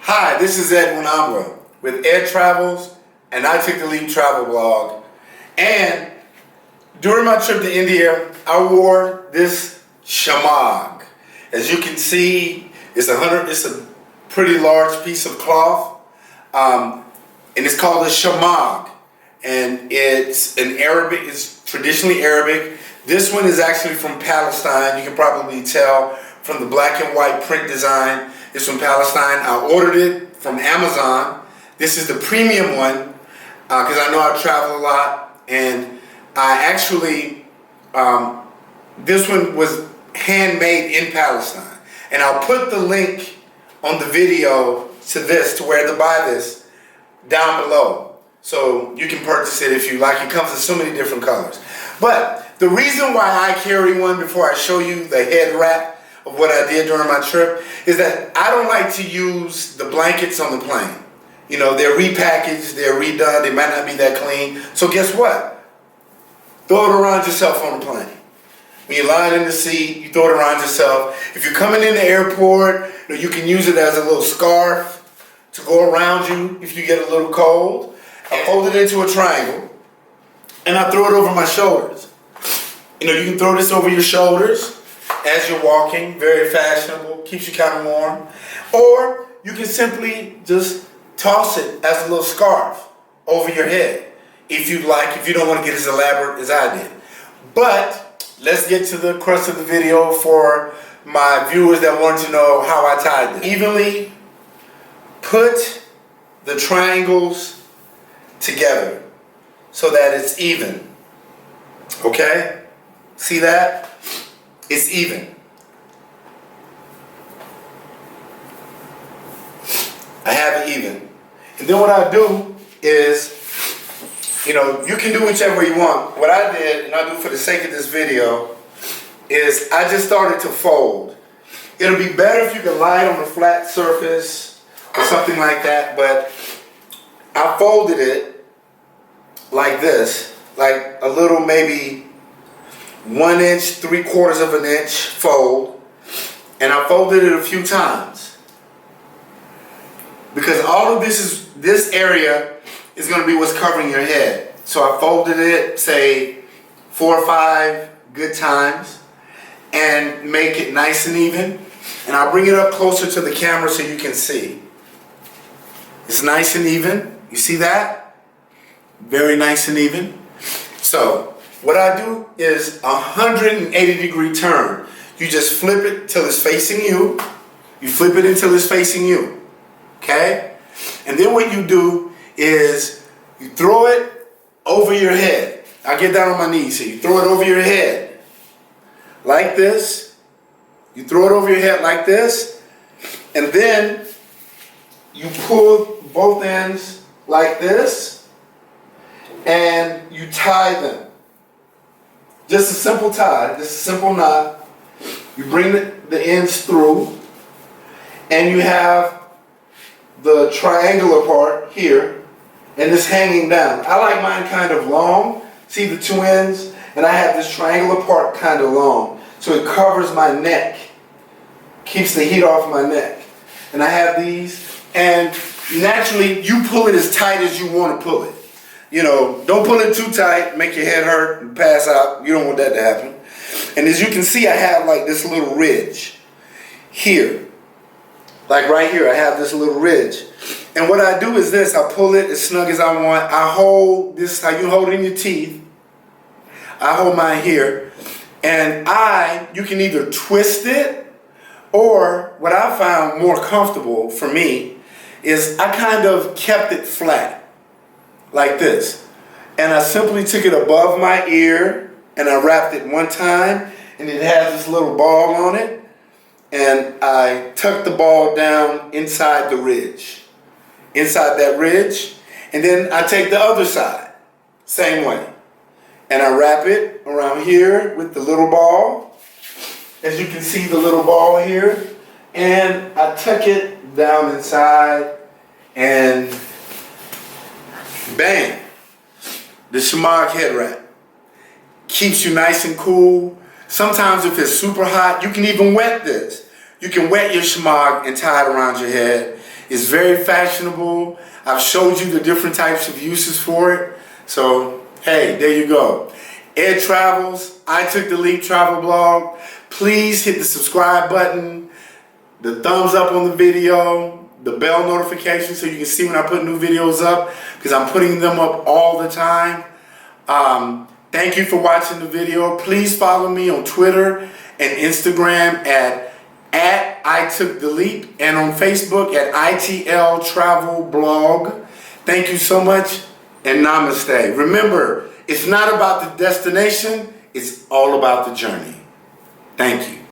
Hi, this is Ed Winambra with Ed Travels and I Take the Lead Travel Blog. And during my trip to India, I wore this Shemagh. As you can see, it's a pretty large piece of cloth, and it's called a Shemagh. And it's an Arabic. It's traditionally Arabic. This one is actually from Palestine. You can probably tell from the black and white print design. It's from Palestine. I ordered it from Amazon. This is the premium one because I know I travel a lot, and I actually this one was handmade in Palestine. And I'll put the link on the video to where to buy this down below, so you can purchase it if you like. It comes in so many different colors. But the reason why I carry one before I show you the head wrap of what I did during my trip is that I don't like to use the blankets on the plane. You know, they're repackaged, they're redone, they might not be that clean. So guess what? Throw it around yourself on the plane. When you're lying in the seat, you throw it around yourself. If you're coming in the airport, you can use it as a little scarf to go around you if you get a little cold. I fold it into a triangle and I throw it over my shoulders. You know, you can throw this over your shoulders as you're walking, very fashionable, keeps you kind of warm. Or you can simply just toss it as a little scarf over your head if you'd like, if you don't want to get as elaborate as I did. But let's get to the crux of the video for my viewers that want to know how I tied this. Evenly put the triangles together so that it's even. Okay? See that? It's even. I have it even. And then what I do is, you know, you can do whichever you want. What I did, and I'll do for the sake of this video, is I just started to fold. It'll be better if you can lie it on a flat surface or something like that, but I folded it like this, like a little maybe 1 inch, 3/4 of an inch fold, and I folded it a few times because all of this area is going to be what's covering your head. So I folded it, say 4 or 5 good times, and make it nice and even. And I'll bring it up closer to the camera so you can see. It's nice and even. You see that? Very nice and even. So what I do is a 180-degree turn. You just flip it till it's facing you. You flip it until it's facing you. Okay? And then what you do is you throw it over your head. I get down on my knees here. You throw it over your head like this. You throw it over your head like this. And then you pull both ends like this. And you tie them. Just a simple tie, just a simple knot. You bring the ends through, and you have the triangular part here, and it's hanging down. I like mine kind of long. See the 2 ends? And I have this triangular part kind of long, so it covers my neck, keeps the heat off my neck. And I have these, and naturally you pull it as tight as you want to pull it. You know, don't pull it too tight, make your head hurt and pass out. You don't want that to happen. And as you can see, I have like this little ridge here. Like right here, I have this little ridge. And what I do is this, I pull it as snug as I want. I hold this, how you hold it in your teeth. I hold mine here. And you can either twist it, or what I found more comfortable for me is I kind of kept it flat. Like this, and I simply took it above my ear and I wrapped it one time, and it has this little ball on it, and I tucked the ball down inside the ridge, inside that ridge, and then I take the other side, same way, and I wrap it around here with the little ball, as you can see the little ball here, and I tuck it down inside, and bam, the Shemagh head wrap. Keeps you nice and cool. Sometimes if it's super hot, you can even wet this. You can wet your Shemagh and tie it around your head, It's very fashionable. I've showed you the different types of uses for it. So, hey, there you go. Ed Travels, I Took the Leap Travel Blog. Please hit the subscribe button, the thumbs up on the video, the bell notification so you can see when I put new videos up, because I'm putting them up all the time. Thank you for watching the video. Please follow me on Twitter and Instagram at I Took the Leap, and on Facebook at ITL Travel Blog. Thank you so much, and namaste. Remember, it's not about the destination, it's all about the journey. Thank you.